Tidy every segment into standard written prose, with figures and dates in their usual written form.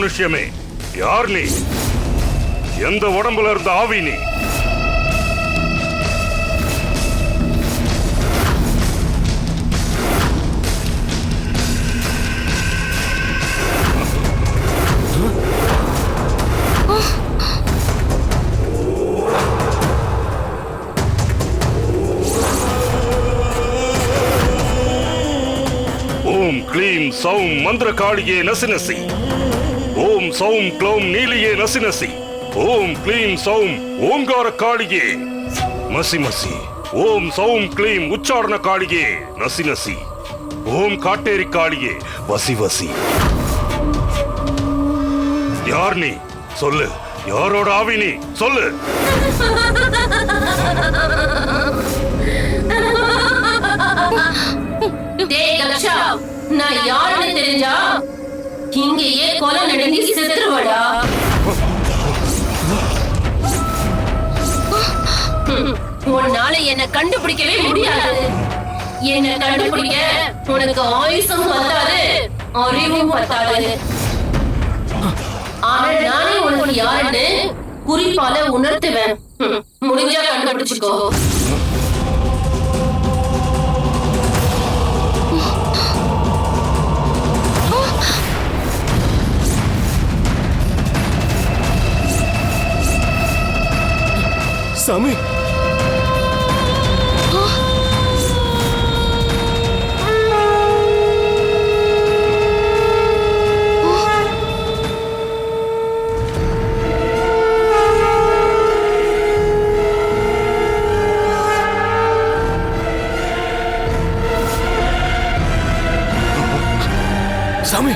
விஷயமே. யார் நீ? எந்த உடம்புல இருந்த ஆவி நீ? ஓம் க்ளீம் சௌம் மந்திரகாளியே நசினசி. ஓம் சௌம் க்ளௌம் நீலியே நசினசி. ஓம் க்ளீம் சௌம் ஓங்கார காளியே மசி மசி. ஓம் சௌம் க்ளீம் உச்சாரண காளியே நசி நசி. ஓம் காட்டேரி காளியே வசி வசி. யார் நீ? சொல்லு. யாரோட ஆவி நீ? சொல்லு. நான் யாருன்னு தெரிஞ்சா இங்கேயே கொலை நடந்து செத்துருவடா. உன்னால என்ன கண்டுபிடிக்கவே முடியாது. என்ன கண்டுபிடிக்க உனக்கு ஆயுசும் பத்தாது, அறிவும் பத்தாது. ஆனா நானே உனக்கு யாருன்னு குறிப்பால உணர்த்துவேன். முடிஞ்சா கண்டுபிடிச்சுக்கோ. சாமி, சாமி,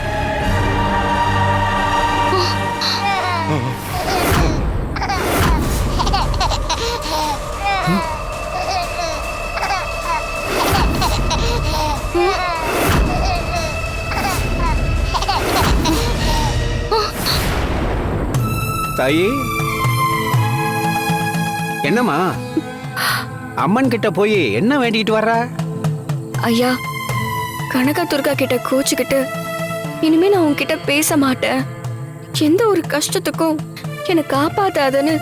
தாயி, என்னம்மா அம்மன் கிட்ட போய் என்ன வேண்டிட்டு வர்ற? ஐயா, கனகா துர்கா கிட்ட கோச்சுக்கிட்டு இனிமே நான் உன்கிட்ட பேச மாட்டேன், எந்த ஒரு கஷ்டத்துக்கும் என்னை காப்பாத்தாதன்னு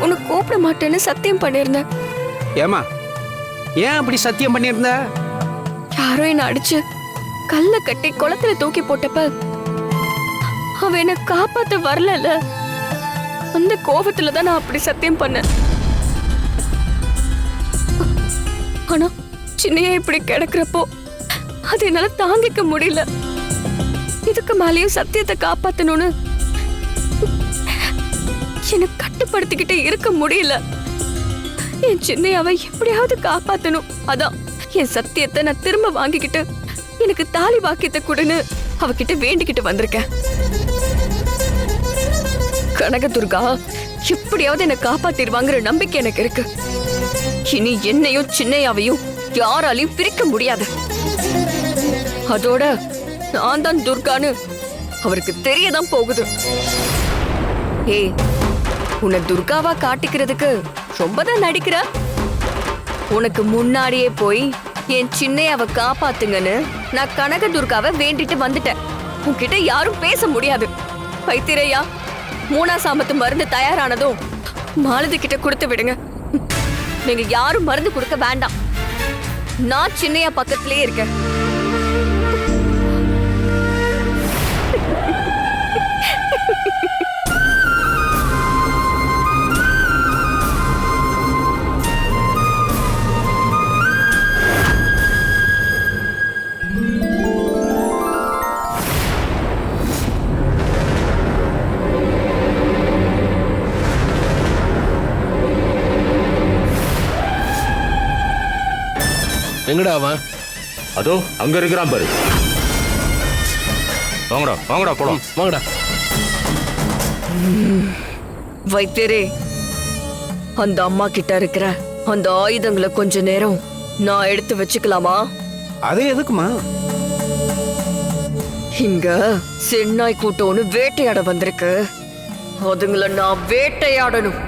உன்னை கூப்பிட மாட்டேன்னு சத்தியம் பண்ணியிருந்தேன். ஏமா, ஏன் அப்படி சத்தியம் பண்ணியிருந்த? யாரோ என்ன அடிச்சு கல்ல கட்டி குளத்துல தூக்கி போட்டப்ப அவ என்ன காப்பாத்த வரல. அந்த கோபத்துலதான் நான் அப்படி சத்தியம் பண்ணேன். ஆனா சின்னையா இப்படி கிடக்குறப்போ அது என்னால தாங்கிக்க முடியல. இதுக்கு மேலேயும் சத்தியத்தை காப்பாத்தணும்னு என்னை கட்டுப்படுத்திக்கிட்டே இருக்க முடியல. என் சின்னையாவை எப்படியாவது காப்பாத்தணும். அதான் என் சத்தியத்தை நான் திரும்ப வாங்கிக்கிட்டு எனக்கு தாலி வாக்கியத்தை கொடுன்னு அவகிட்ட வேண்டிக்கிட்டு வந்திருக்கேன். கனகதுர்கா எப்படியாவது என்னை காப்பாத்திடுவாங்கிற நம்பிக்கை எனக்கு இருக்கு. இனி என்னையும் சின்னையாவையும் யாராலையும் பிரிக்க முடியாது. அதோட நான் தான் துர்கான்னு அவருக்கு தெரியதான் போகுது. ஏய், உன்னை துர்காவா காட்டிக்கிறதுக்கு ரொம்பதான் நடிக்கிற. உனக்கு முன்னாடியே போய் என் சின்னையாவை காப்பாத்துங்கன்னு நான் கனக துர்காவை வேண்டிட்டு வந்துட்டேன். உன்கிட்ட யாரும் பேச முடியாது. வைத்திரையா, 3ஆம் சாமத்து மருந்து தயாரானதும் மாலதி கிட்ட கொடுத்து விடுங்க. நீங்க யாரும் மருந்து கொடுக்க வேண்டாம். நான் சின்னையா பக்கத்திலேயே இருக்கேன். எங்கடா அவன்? அதோ அங்க இருக்கிறான் பாரு. வாங்கடா வாங்கடா போலாம். வாங்கடா. வைத்தியரே, அந்த அம்மா கிட்ட இருக்கிற அந்த ஆயுதங்களை கொஞ்ச நேரம் நான் எடுத்து வச்சுக்கலாமா? அது எதுக்குமா? இங்க சென்னாய் கூட்டம்னு வேட்டையாட வந்திருக்கு. அதுங்களை நான் வேட்டையாடணும்.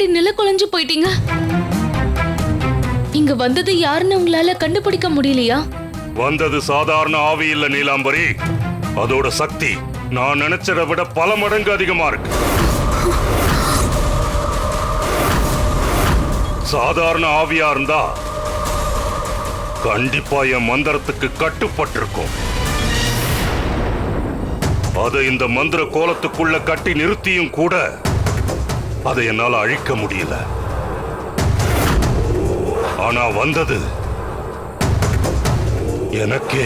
இப்படி நிலக்குலைஞ்சு போயிட்டீங்க? இங்க வந்தது யாருன்னு உங்களால கண்டுபிடிக்க முடியலையா? வந்தது சாதாரண ஆவி இல்ல நீலாம்பரி. அதோட சக்தி நான் நினைச்சதை விட பல மடங்கு அதிகமா இருக்கு. சாதாரண ஆவியா இருந்தா கண்டிப்பா என் மந்திரத்துக்கு கட்டுப்பட்டிருக்கும். அதை இந்த மந்திர கோலத்துக்குள்ள கட்டி நிறுத்தியும் கூட அதை என்னால அழிக்க முடியல. ஆனா வந்தது எனக்கே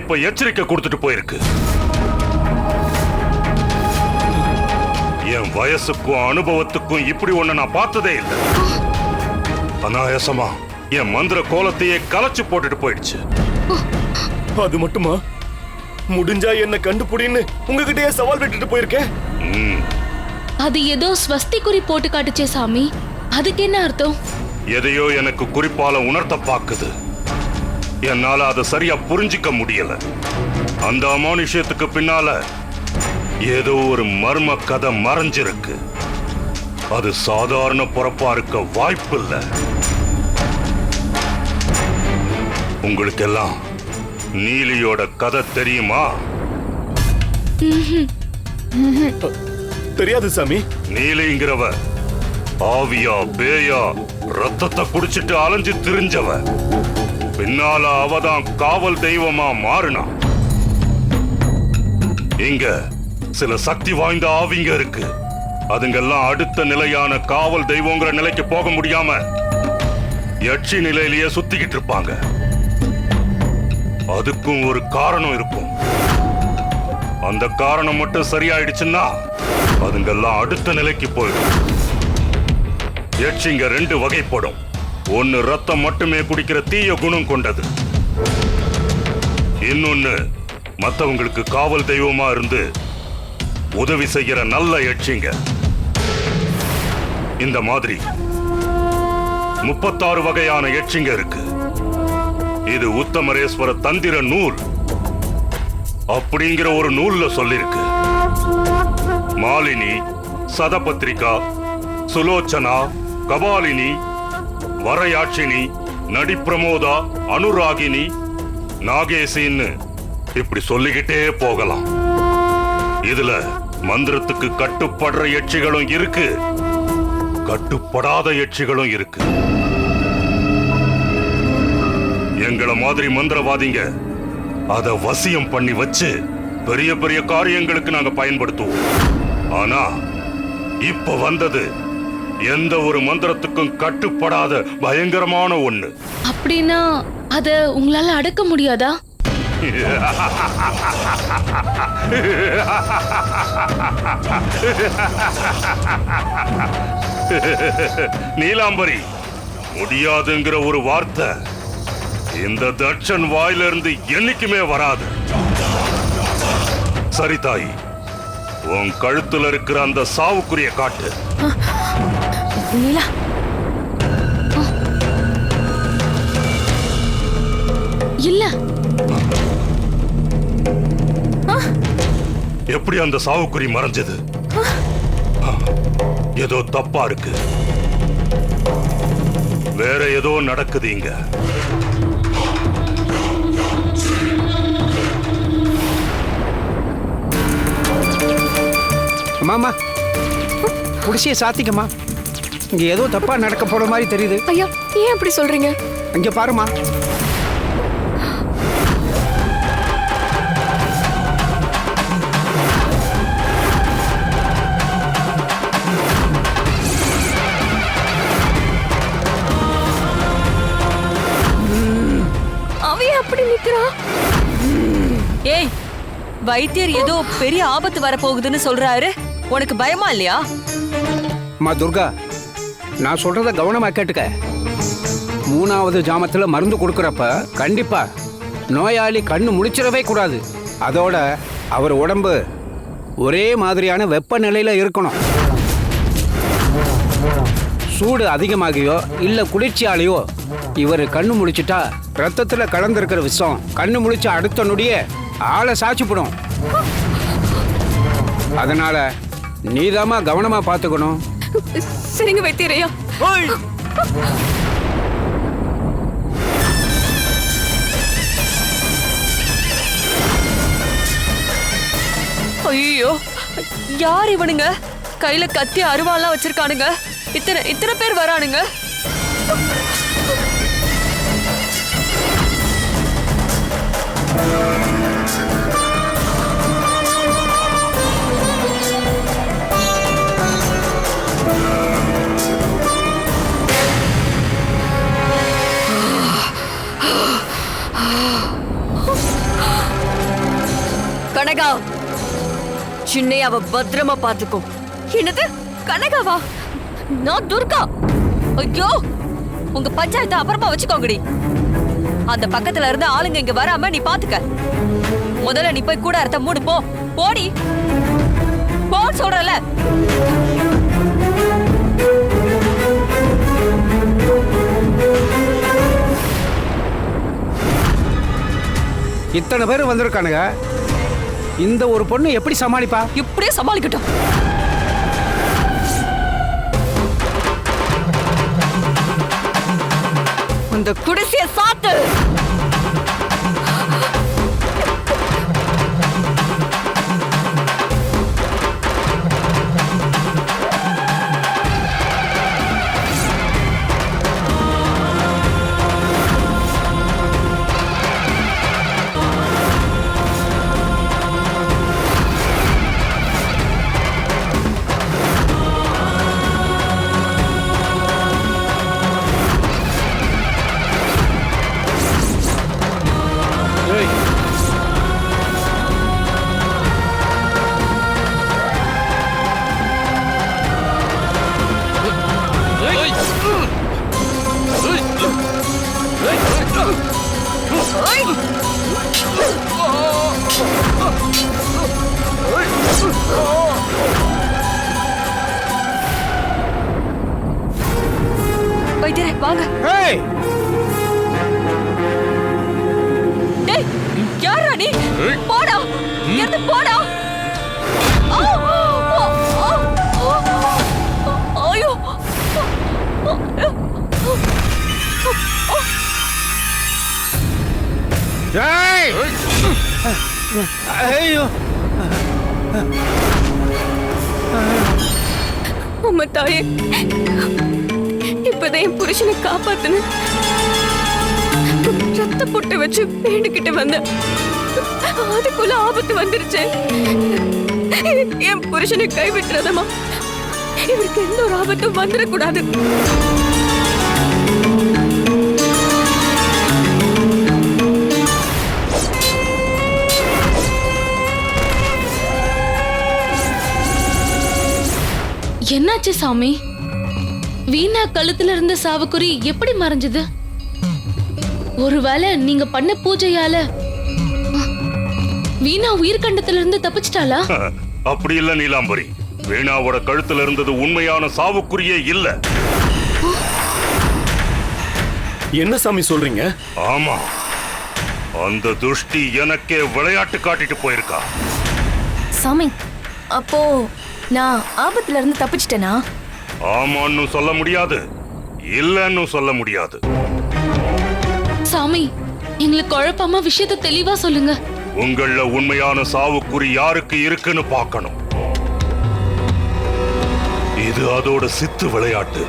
இப்ப எச்சரிக்கை கொடுத்துட்டு போயிருக்கு. என் வயசுக்கும் அனுபவத்துக்கும் இப்படி ஒண்ணு நான் பார்த்ததே இல்லை. அனாயாசமா என் மந்திர கோலத்தையே கலைச்சு போட்டுட்டு போயிடுச்சு. அது மட்டுமா? முடிஞ்சா என்ன கண்டுபிடின்னு உங்ககிட்டயே சவால் விட்டுட்டு போயிருக்கேன். அது ஏதோ ஸ்வஸ்தி குறி போட்டு காட்டுச்சே சாமி, அதுக்கு என்ன அர்த்தம்? எதையோ எனக்கு குறிப்பால உணர்த்த பாக்குது. என்னால அதை சரியா புரிஞ்சிக்க முடியல. அந்த அமானுஷ்யத்துக்கு பின்னால ஏதோ ஒரு மர்ம கதை மறைஞ்சிருக்கு. அது சாதாரண பொறப்பா இருக்க வாய்ப்பு இல்ல. உங்களுக்கெல்லாம் நீலியோட கதை தெரியுமா? தெரியாது சாமி. நீலிங்கிறவ ஆவியா பேயா ரத்தத்தை குடிச்சிட்டு அலைஞ்சு திரிஞ்சவ. பின்னால அவதான் காவல் தெய்வமா மாறினா. இங்க சில சக்தி வாய்ந்த ஆவிங்க இருக்கு. அதுங்கெல்லாம் அடுத்த நிலையான காவல் தெய்வங்கிற நிலைக்கு போக முடியாம யட்சி நிலையிலேயே சுத்திக்கிட்டு இருப்பாங்க. அதுக்கும் ஒரு காரணம் இருக்கும். அந்த காரணம் மட்டும் சரியாயிடுச்சுன்னா அதுங்கெல்லாம் அடுத்த நிலைக்கு போயிடும். யட்சிங்க ரெண்டு வகைப்படும். ஒன்னு ரத்தம் மட்டுமே குடிக்கிற தீய குணம் கொண்டது. இன்னொன்னு மத்தவங்களுக்கு காவல் தெய்வமா இருந்து உதவி செய்கிற நல்ல யட்சிங்க. இந்த மாதிரி 36 வகையான யட்சிங்க இருக்கு. இது உத்தமரேஸ்வர தந்திர நூல் அப்படிங்கிற ஒரு நூல்ல சொல்லிருக்கு. மாலினி, சதபத்ரிகா, சுலோச்சனா, கபாலினி, வரயாட்சினி, நடிப்பிரமோதா, அனுராகினி, நாகேசின்னு இப்படி சொல்லிக்கிட்டே போகலாம். இதுல மந்திரத்துக்கு கட்டுப்படுற யட்சிகளும் இருக்கு, கட்டுப்படாத யட்சிகளும் இருக்கு. எங்கள மாதிரி மந்திரவாதிங்க அத வசியம் பண்ணி வச்சு பெரிய பெரிய காரியங்களுக்கு நாங்க பயன்படுத்துவோம். ஆனா இப்ப வந்தது எந்த ஒரு மந்திரத்துக்கும் கட்டுப்படாத பயங்கரமான ஒண்ணு. அப்படின்னா அத உங்களால அடக்க முடியாதா? நீலாம்பரி, முடியாதுங்கிற ஒரு வார்த்தை இந்த தட்சன் வாயிலிருந்து என்னைக்குமே வராது. சரி தாயி, உன் கழுத்துல இருக்கிற அந்த சாவுக்குரிய காட்டு. நீலா, இல்ல. எப்படி அந்த சாவுக்குறி மறைஞ்சது? ஏதோ தப்பா இருக்கு. வேற ஏதோ நடக்குது இங்க. அம்மா, குடிசையை சாத்திக்கம்மா. இங்க ஏதோ தப்பா நடக்க போற மாதிரி தெரியுது. ஐயா, ஏன் அப்படி சொல்றீங்க? இங்க பாருமா. அவைய அப்படி நிக்கிறா. ஏய், வைத்தியர் ஏதோ பெரிய ஆபத்து வரப்போகுதுன்னு சொல்றாரு. உனக்கு பயமா இல்லையா? அம்மா துர்கா, நான் சொல்றத கவனமா கேட்டுக்க. 3வது ஜாமத்துல மருந்து கொடுக்கறப்ப கண்டிப்பா நோயாளி கண்ணு முழிச்சிடவே கூடாது. அதோட அவர் உடம்பு ஒரே மாதிரியான வெப்பநிலையில இருக்கணும். சூடு அதிகமாகியோ இல்ல குளிர்ச்சியாலேயோ இவர் கண்ணு முழிச்சிட்டா ரத்தத்துல கலந்திருக்கிற விஷம் கண்ணு முழிச்ச அடுத்த நொடியே ஆளை சாட்சிப்படும். அதனால நீதாமா கவனமா பாத்துக்கணும். சரிங்க வைத்தியரையா. ஓய் ஐயோ, யார் இவனுங்க? கையில கத்தி அருவாள்லாம் வச்சிருக்கானுங்க. இத்தனை இத்தனை பேர் வரானுங்க. கனகா, சின்னையாவ பத்திரமா பாத்துக்கோ. என்னது கனகாவா? நான் துர்கா. ஐயோ, உங்க பஞ்சாயத்தை அப்புறமா வச்சுக்கோங்கடி. அந்த பக்கத்துல இருந்து ஆளுங்க இங்க வராம நீ பாத்துக்க. முதல்ல நீ போய் கூட அர்த்தம் மூடு. போ போடி போ சொல்றல. இத்தனை பேர் வந்திருக்கானுங்க, இந்த ஒரு பொண்ணு எப்படி சமாளிப்பா? இப்படியே சமாளிக்கட்டும். அந்த குடிசைய சாத்து. வைத்தியரே வாங்க. ஏய், டேய், யாரா நீ? போடா, இருந்து போடா. ஐயோ, ஏய், ஐயோ, அம்மா தாயே, இப்பதான் என் புருஷனை காப்பாத்துன. ரத்த பொட்டு வச்சு வேண்டுகிட்டு வந்த, அதுக்குள்ள ஆபத்து வந்துருச்சு. என் புருஷனை கைவிட்டுறதமா, இவருக்கு எந்த ஒரு ஆபத்தும் வந்துடக்கூடாது. என்னாச்சு சாமி? வீணா கழுத்துல இருந்த சாவுக்குறி எப்படி மறைஞ்சது? ஒருவேளை நீங்க பண்ண பூஜையால வீணா உயிர்கண்டத்துல இருந்து தப்பிச்சிட்டாளா? அப்படி இல்ல நீலாம்பரி, வீணாவோட கழுத்துல இருந்தது உண்மையான சாவுக்குரியே இல்ல. என்ன சாமி சொல்றீங்க? ஆமா, அந்த துஷ்டி எனக்கே விளையாட்டு காட்டிட்டு போயிருக்கா. சாமி, அப்போ நான் ஆபத்துல இருந்து தப்பிச்சிட்டேனா? ஆமான்னு சொல்ல முடியாது, இல்லன்னு சொல்ல முடியாது. சாமி, எங்களுக்கு குழப்பமா விஷயத்தை தெளிவா சொல்லுங்க. உங்கள உண்மையான சாவுக்குறி யாருக்கு இருக்குன்னு பார்க்கணும். இது அதோட சித்து விளையாட்டு.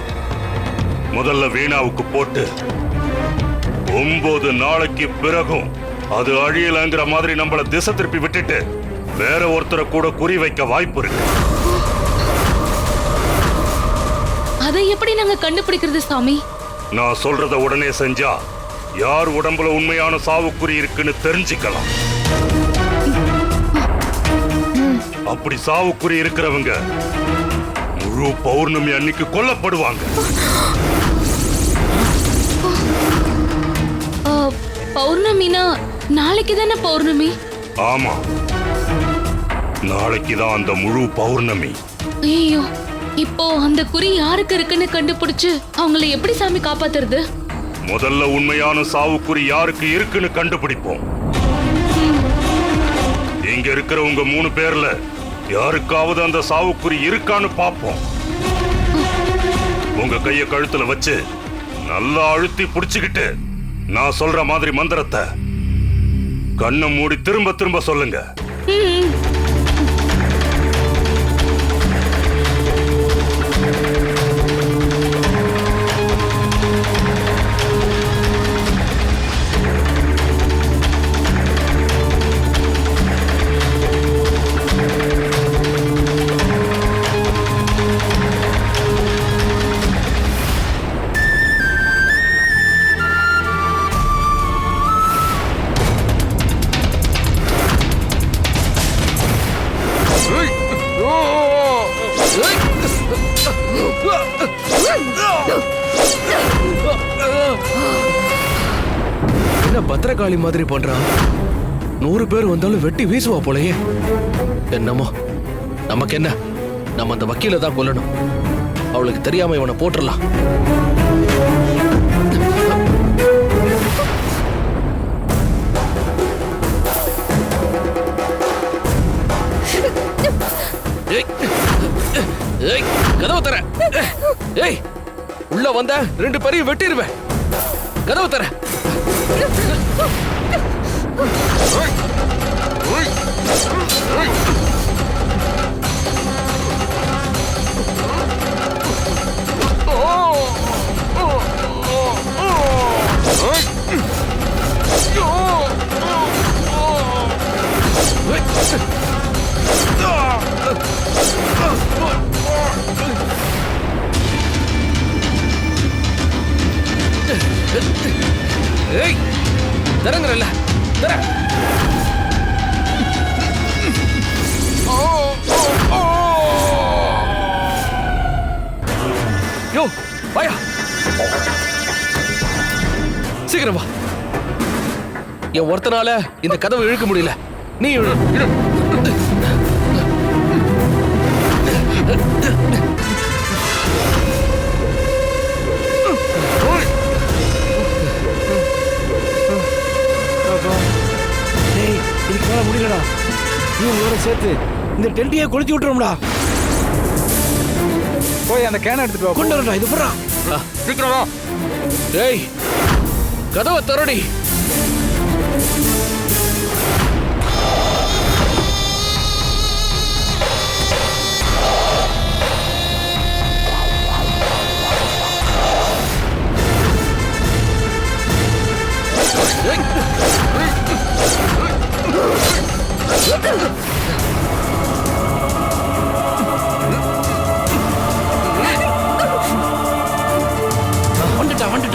முதல்ல வீணாவுக்கு போட்டு 9 நாளைக்கு பிறகும் அது அழியலங்கிற மாதிரி நம்மள திசை திருப்பி விட்டுட்டு வேற ஒருத்தரை கூட குறி வைக்க வாய்ப்பு இருக்கு. அதை எப்படி நாங்க கண்டுபிடிக்கிறது சாமி? நான் சொல்றத உடனே செஞ்சா யார் உடம்புல உண்மையான சாவுக்குறி இருக்குன்னு தெரிஞ்சுக்கலாம். அப்படி சாவுக்குறி இருக்கிறவங்க முழு பௌர்ணமி அன்னைக்கு கொல்லப்படுவாங்க. பௌர்ணமினா நாளைக்கு தானே பௌர்ணமி? ஆமா, நாளைக்கு தான் அந்த முழு பௌர்ணமி. ஐயோ, இப்போ அந்த குறி யாருக்கு இருக்குன்னு கண்டுபிடிச்சு அவங்கள எப்படி சாமி காப்பாத்துறது? முதல்ல உண்மையான சாவுக்குறி யாருக்கு இருக்குன்னு கண்டுபிடிப்போம். இங்க இருக்கிறவங்க 3 பேர்ல யாருக்காவது அந்த சாவுக்குறி இருக்கான்னு பாப்போம். உங்க கைய கழுத்துல வச்சு நல்லா அழுத்தி புடிச்சுக்கிட்டு நான் சொல்ற மாதிரி மந்திரத்தை கண்ணை மூடி திரும்ப திரும்ப சொல்லுங்க. என்ன பத்திரகாளி மாதிரி பண்றான்? 100 பேர் வந்தாலும் வெட்டி வீசுவா போலயே. என்னமோ நமக்கு என்ன, நம்ம அந்த வக்கீல தான் கொல்லணும். அவளுக்கு தெரியாம இவனை போட்டுடலாம். கதவு தர. ஏய், உள்ள வந்த 2 பேரையும் வெட்டிடுவேன். கதவு தர. ஏய், தரங்கறல்ல தர. யோ வாயா, சீக்கிரம் வா. என் ஒருத்தனால இந்த கதவை இழுக்க முடியல, நீ இழு. முடியலடா, இவங்களோட சேர்த்து இந்த டென்ட்டையே கொளுத்தி விட்டுறோம்டா. போய் அந்த கேனை எடுத்துட்டு வா. கொண்டு வரடா, இது போறா. சீக்கிரம் வா. டேய், கதவை தரடி.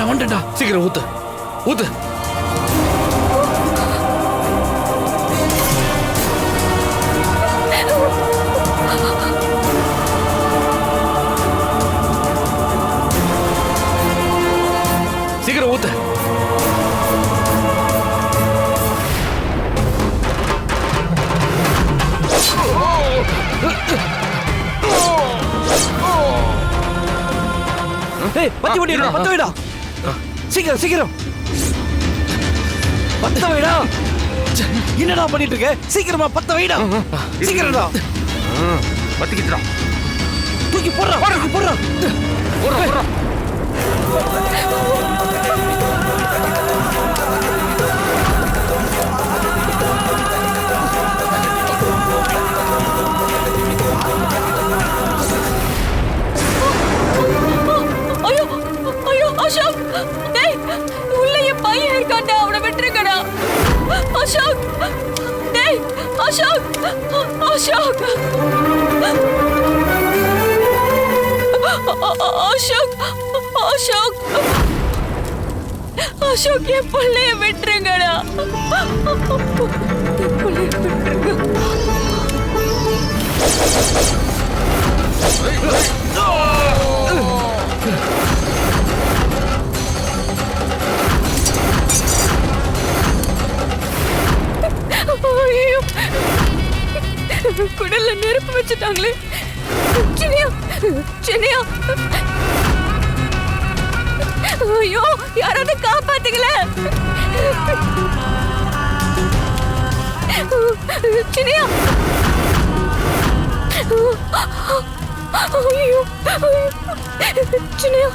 வந்துட்டா. சீக்கிரம் ஊத்து ஊத்து. சீக்கிரம் ஊத்து. பத்தி விடா, பத்த விடா. சீக்கிரம் சீக்கிரம் பத்த வைடா. என்னடா பண்ணிட்டு இருக்க? சீக்கிரமா பத்த வைடா. சீக்கிரம்டா. பத்திக்கிட்டா. தூக்கி போடுறா, தூக்கி போடுறா. போடுறா போடுறா. ஐயோ ஐயோ அசோக், டேய் உள்ள என் பையன் இருக்கான்டா, அவனை விட்டுருங்கடா. அசோக், டேய் அசோக், அசோக், அசோக், அசோக், அசோக், என் பிள்ளைய விட்டுருங்கடா. என் பிள்ளைய விட்டுருங்க. குடல்ல நெருப்பு வச்சுட்டாங்களே. சின்னையா, சின்னையா, ஐயோ யாராவது காப்பாத்தீங்களே. சின்னையா, ஐயோ சின்னையா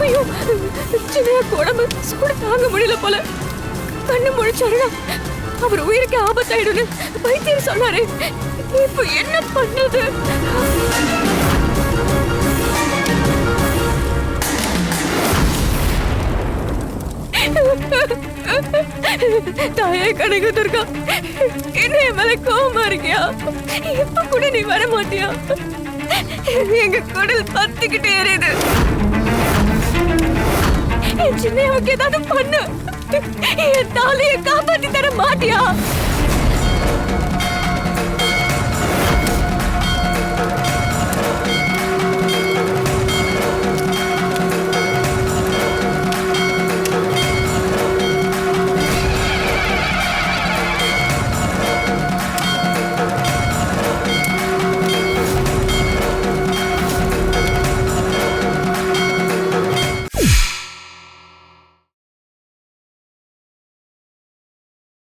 ஐயோ சின்னையா உடம்பு சூடு தாங்க முடியல போல. கண்ணு முழிச்சாருன்னா அவர் உயிருக்கு ஆபத்தாயிடும்னு வைத்தியர் சொன்னாரு. இப்ப என்ன பண்ணது? தாயே கனக துர்கா, என்ன என் மேல கோவமா இருக்கியா? இப்ப கூட நீ வர மாட்டியா? எங்க குடல் பத்திக்கிட்டே எரியுது. என் சின்னையாவுக்கு ஏதாவது பண்ணு. என் தாலியை காப்பாத்தி தர மாட்டியா?